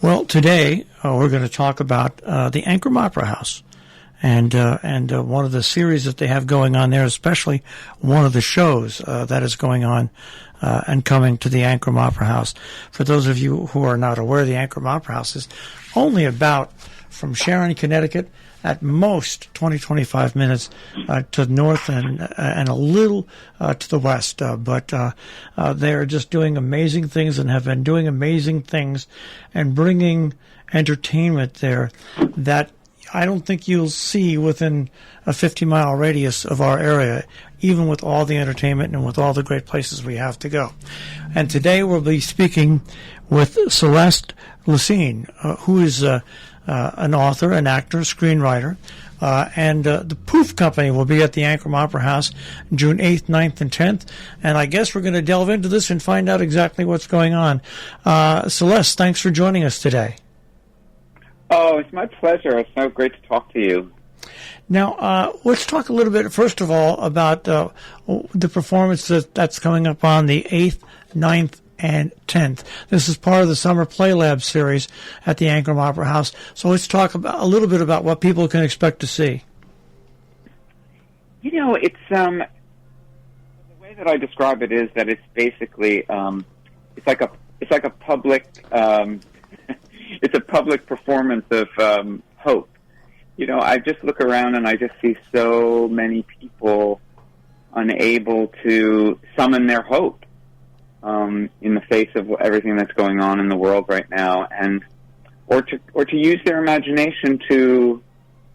Well, today we're going to talk about the Ankrum Opera House, and one of the series that they have going on there, especially one of the shows that is going on and coming to the Ankrum Opera House. For those of you who are not aware, the Ankrum Opera House is only about from Sharon, Connecticut, at most 20-25 minutes to the north and a little to the west. But they are just doing amazing things and have been doing amazing things and bringing entertainment there that I don't think you'll see within a 50-mile radius of our area, even with all the entertainment and with all the great places we have to go. And today we'll be speaking with Celeste Lecesne, who is an author, an actor, screenwriter, and the POOF company will be at the Ankrum Opera House June 8th, 9th, and 10th. And I guess we're going to delve into this and find out exactly what's going on. Celeste, thanks for joining us today. Oh, it's my pleasure. It's so great to talk to you. Now, let's talk a little bit, first of all, about the performance that's coming up on the 8th, 9th, and 10th. This is part of the Summer Play Lab series at the Ankrum Opera House. So let's talk about a little bit about what people can expect to see. You know, it's the way that I describe it is that it's basically it's like a public it's a public performance of hope. You know, I just look around and I just see so many people unable to summon their hope in the face of everything that's going on in the world right now, and or to use their imagination to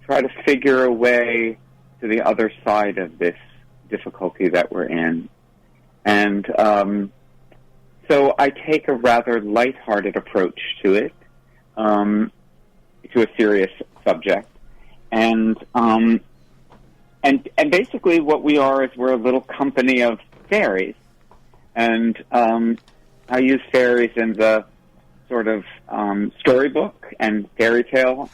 try to figure a way to the other side of this difficulty that we're in. And so I take a rather lighthearted approach to it, to a serious subject, and basically what we are is we're a little company of fairies. And I use fairies in the sort of storybook and fairy tale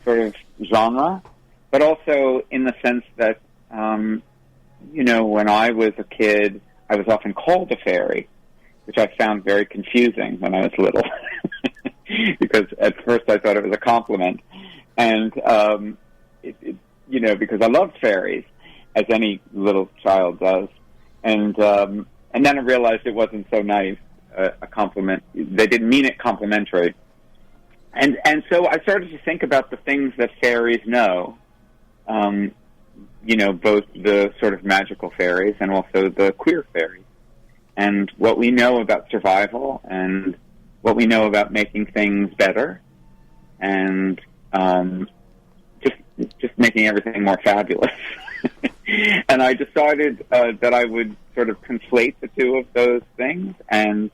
sort of genre, but also in the sense that, you know, when I was a kid, I was often called a fairy, which I found very confusing when I was little, because at first I thought it was a compliment. And, you know, because I loved fairies, as any little child does. And then I realized it wasn't so nice, a compliment. They didn't mean it complimentary. And so I started to think about the things that fairies know, you know, both the sort of magical fairies and also the queer fairies, and what we know about survival and what we know about making things better and just making everything more fabulous. And I decided that I would sort of conflate the two of those things and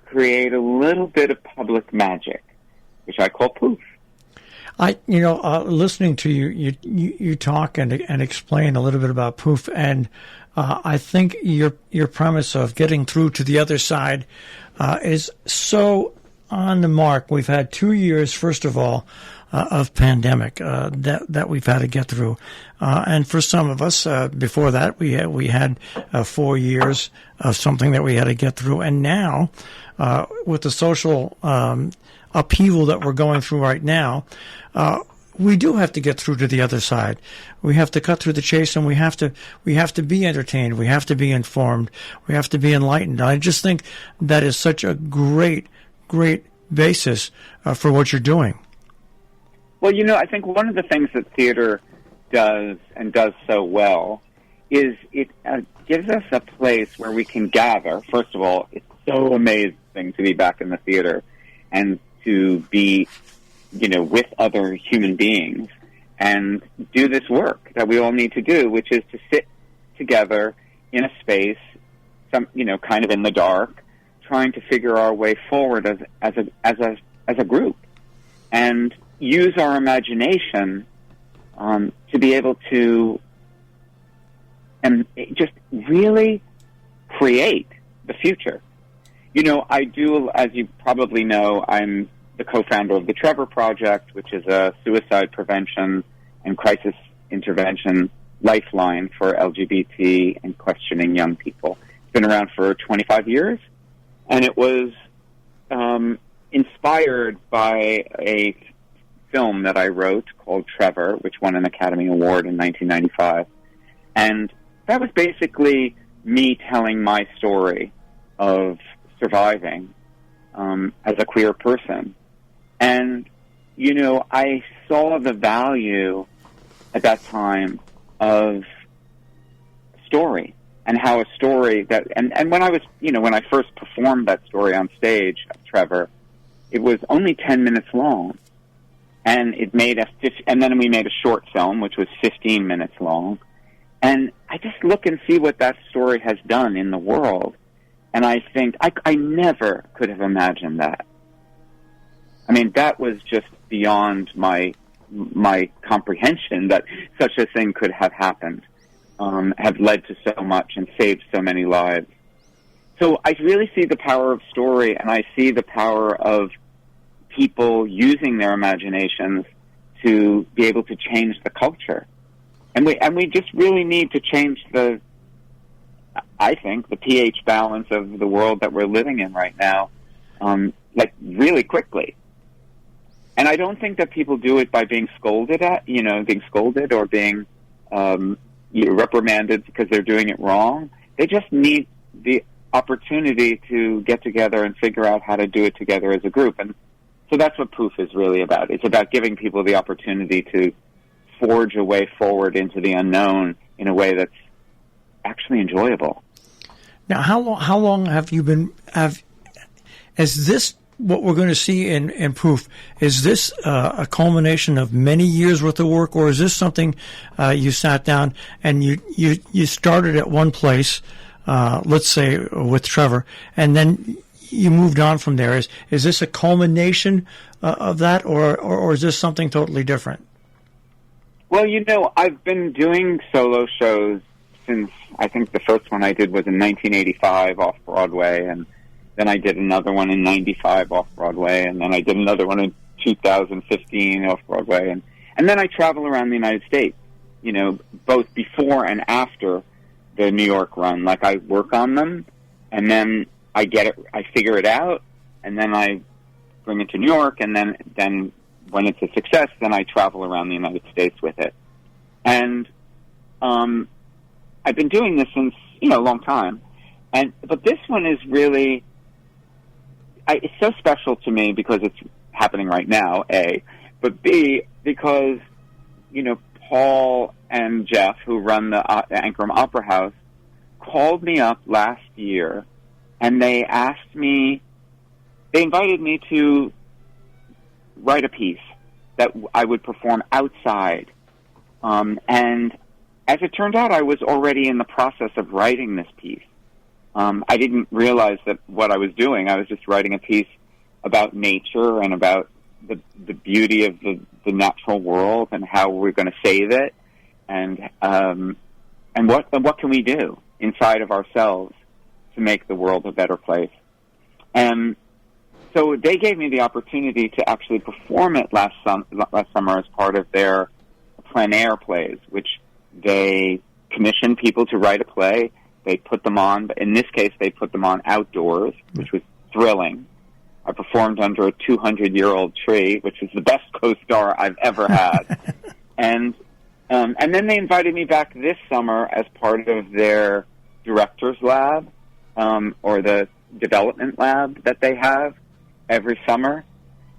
create a little bit of public magic, which I call POOF. Listening to you talk and explain a little bit about POOF, and I think your premise of getting through to the other side is so on the mark. We've had 2 years, first of all, of pandemic that we've had to get through, and for some of us before that we had 4 years of something that we had to get through, and now with the social upheaval that we're going through right now, we do have to get through to the other side. We have to cut through the chase, and we have to be entertained. We have to be informed. We have to be enlightened. I just think that is such a great basis for what you're doing. Well, you know, I think one of the things that theater does and does so well is it gives us a place where we can gather. First of all, it's so amazing to be back in the theater and to be, you know, with other human beings and do this work that we all need to do, which is to sit together in a space, kind of in the dark, trying to figure our way forward as a group, and use our imagination to be able to just really create the future. You know, I do, as you probably know, I'm the co-founder of the Trevor Project, which is a suicide prevention and crisis intervention lifeline for LGBT and questioning young people. It's been around for 25 years, and it was inspired by a film that I wrote called Trevor, which won an Academy Award in 1995. And that was basically me telling my story of surviving as a queer person. And, you know, I saw the value at that time of story, and how a story that, and when I was, you know, when I first performed that story on stage, Trevor, it was only 10 minutes long, and it made and then we made a short film, which was 15 minutes long, and I just look and see what that story has done in the world, and I think, I never could have imagined that. I mean, that was just beyond my comprehension that such a thing could have happened. Have led to so much and saved so many lives. So I really see the power of story, and I see the power of people using their imaginations to be able to change the culture. And we just really need to change I think, the pH balance of the world that we're living in right now, like really quickly. And I don't think that people do it by being scolded or being reprimanded because they're doing it wrong. They just need the opportunity to get together and figure out how to do it together as a group. And so that's what POOF is really about. It's about giving people the opportunity to forge a way forward into the unknown in a way that's actually enjoyable. Now, how long have you been, is this what we're going to see in POOF? Is this a culmination of many years worth of work, or is this something you sat down and you started at one place, let's say with Trevor, and then you moved on from there? Is this a culmination of that, or is this something totally different? Well, you know, I've been doing solo shows since, I think the first one I did was in 1985 off-Broadway, and then I did another one in 95 off-Broadway, and then I did another one in 2015 off-Broadway, and then I travel around the United States, you know, both before and after the New York run. Like, I work on them, and then I figure it out, and then I bring it to New York, and then when it's a success, then I travel around the United States with it. And I've been doing this since, you know, a long time. But this one is really, it's so special to me because it's happening right now, A, but B, because, you know, Paul and Jeff, who run the Ankrum Opera House, called me up last year, and they invited me to write a piece that I would perform outside. And as it turned out, I was already in the process of writing this piece. I didn't realize that what I was doing. I was just writing a piece about nature and about the beauty of the natural world and how we're going to save it, and what can we do inside of ourselves to make the world a better place. And so they gave me the opportunity to actually perform it last summer as part of their plein air plays, which they commissioned people to write a play. They put them on, but in this case, they put them on outdoors, which was thrilling. I performed under a 200-year-old tree, which is the best co-star I've ever had. And then they invited me back this summer as part of their director's lab, or the development lab that they have every summer.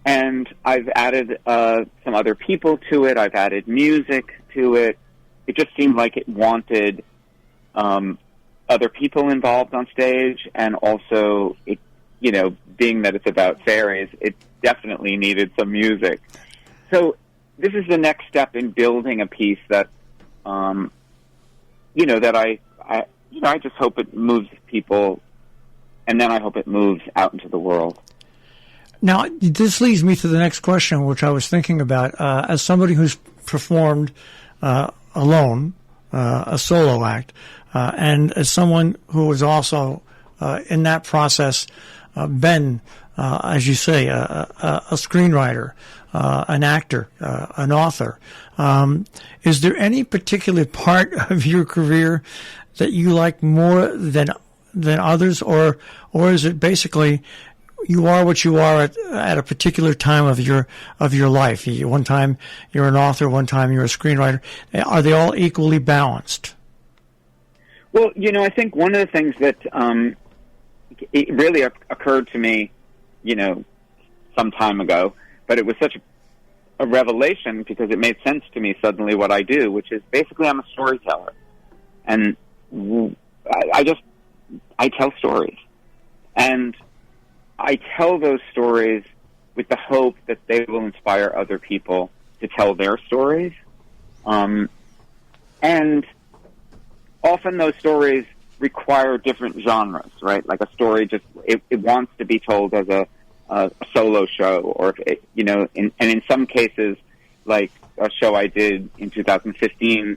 And I've added some other people to it. I've added music to it. It just seemed like it wanted other people involved on stage, and also, it, you know, being that it's about fairies, it definitely needed some music. So this is the next step in building a piece that, you know, that I just hope it moves people, and then I hope it moves out into the world. Now, this leads me to the next question, which I was thinking about. As somebody who's performed alone, a solo act, and as someone who was also in that process, been, as you say, a screenwriter, an actor, an author, is there any particular part of your career that you like more than others, or is it basically you are what you are at a particular time of your life. One time you're an author, one time you're a screenwriter. Are they all equally balanced? Well, I think one of the things that it really occurred to me, some time ago, but it was such a revelation because it made sense to me suddenly what I do, which is basically I'm a storyteller. And I tell stories. And I tell those stories with the hope that they will inspire other people to tell their stories. And often those stories require different genres, right? Like a story it wants to be told as a solo show, or and in some cases, like a show I did in 2015,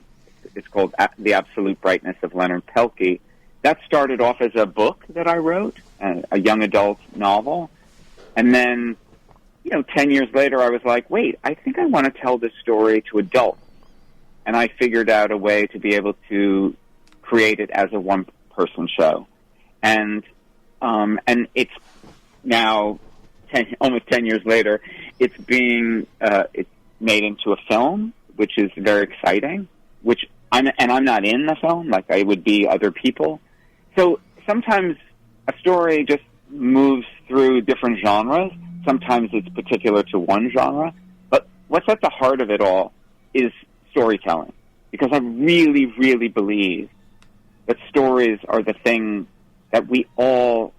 it's called The Absolute Brightness of Leonard Pelkey. That started off as a book that I wrote, a young adult novel, and then 10 years later, I was like, wait, I think I want to tell this story to adults, and I figured out a way to be able to create it as a one-person show, and it's now almost 10 years later, it's being it's made into a film, which is very exciting. I'm not in the film, like I would be other people. So sometimes a story just moves through different genres. Sometimes it's particular to one genre. But what's at the heart of it all is storytelling, because I really, really believe that stories are the thing that we all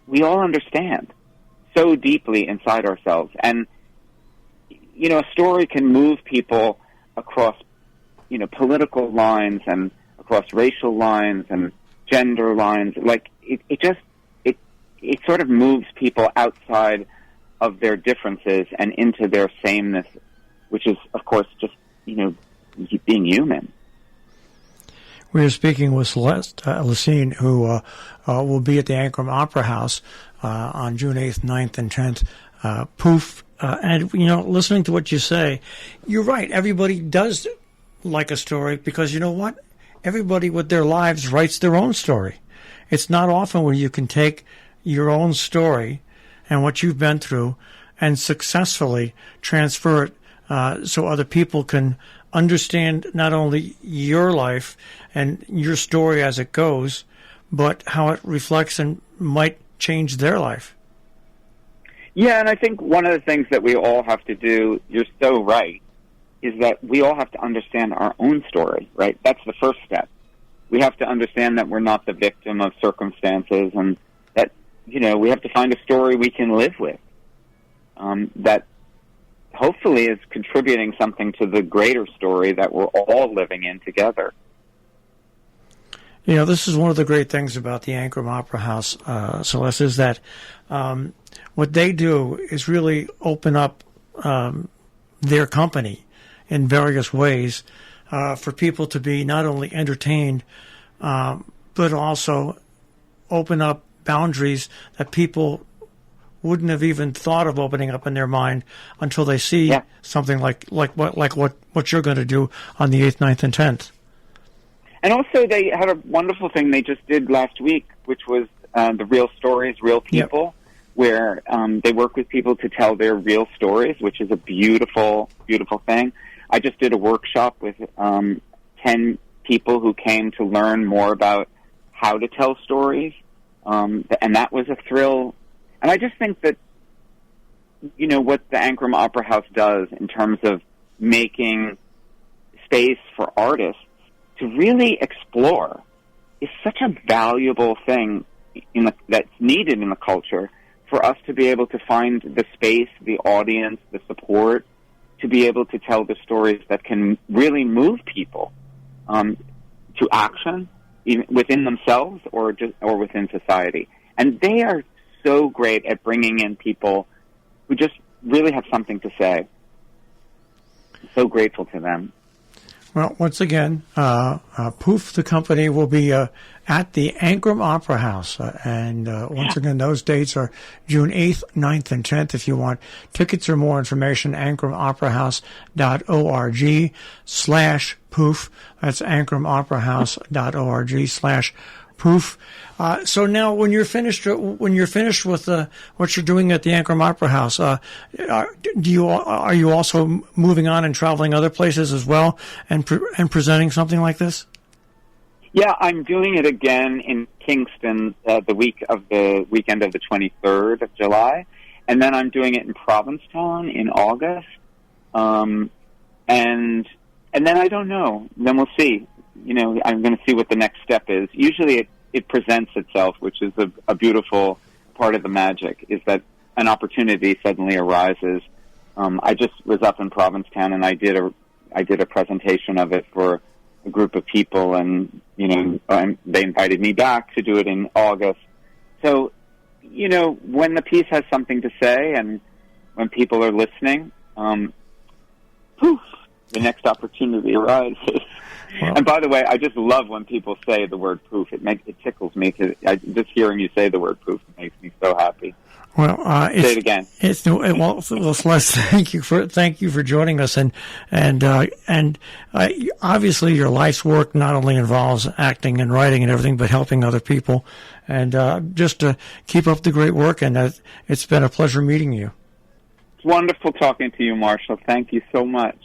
understand so deeply inside ourselves. And, a story can move people across, political lines and across racial lines and gender lines. Like, it sort of moves people outside of their differences and into their sameness, which is, of course, just, being human. We are speaking with Celeste Lecesne, who will be at the Ankrum Opera House on June 8th, 9th, and 10th. POOF. And, listening to what you say, you're right. Everybody does like a story because, you know what? Everybody with their lives writes their own story. It's not often where you can take your own story and what you've been through and successfully transfer it so other people can understand not only your life and your story as it goes, but how it reflects and might change their life. Yeah, and I think one of the things that we all have to do, you're so right, is that we all have to understand our own story, right? That's the first step. We have to understand that we're not the victim of circumstances, and that, we have to find a story we can live with, that hopefully is contributing something to the greater story that we're all living in together. This is one of the great things about the Ankrum Opera House, Celeste, is that what they do is really open up their company in various ways for people to be not only entertained, but also open up boundaries that people wouldn't have even thought of opening up in their mind until they see something like what you're going to do on the 8th, 9th, and 10th. And also they had a wonderful thing they just did last week, which was the Real Stories, Real People, where they work with people to tell their real stories, which is a beautiful, beautiful thing. I just did a workshop with 10 people who came to learn more about how to tell stories, and that was a thrill. And I just think that, what the Ankrum Opera House does in terms of making space for artists to really explore is such a valuable thing that's needed in the culture for us to be able to find the space, the audience, the support, to be able to tell the stories that can really move people to action, even within themselves or within society. And they are so great at bringing in people who just really have something to say. I'm so grateful to them. Well, once again, POOF, the company, will be at the Ankrum Opera House. And once again, those dates are June 8th, 9th, and 10th. If you want tickets or more information, ankramoperahouse.org/POOF. That's ankramoperahouse.org/POOF. POOF. So now, when you're finished with what you're doing at the Ankrum Opera House, are you also moving on and traveling other places as well, and presenting something like this? Yeah, I'm doing it again in Kingston the weekend of the 23rd of July, and then I'm doing it in Provincetown in August, and then I don't know. Then we'll see. I'm going to see what the next step is. Usually it presents itself, which is a beautiful part of the magic, is that an opportunity suddenly arises. I just was up in Provincetown, and I did a presentation of it for a group of people, and they invited me back to do it in August. So, when the piece has something to say, and when people are listening, poof, the next opportunity arises. Well, and by the way, I just love when people say the word poof. It tickles me. Just hearing you say the word poof makes me so happy. Well, say it again. Well, Celeste, thank you for joining us, and obviously your life's work not only involves acting and writing and everything, but helping other people, and just to keep up the great work. And it's been a pleasure meeting you. It's wonderful talking to you, Marshall. Thank you so much.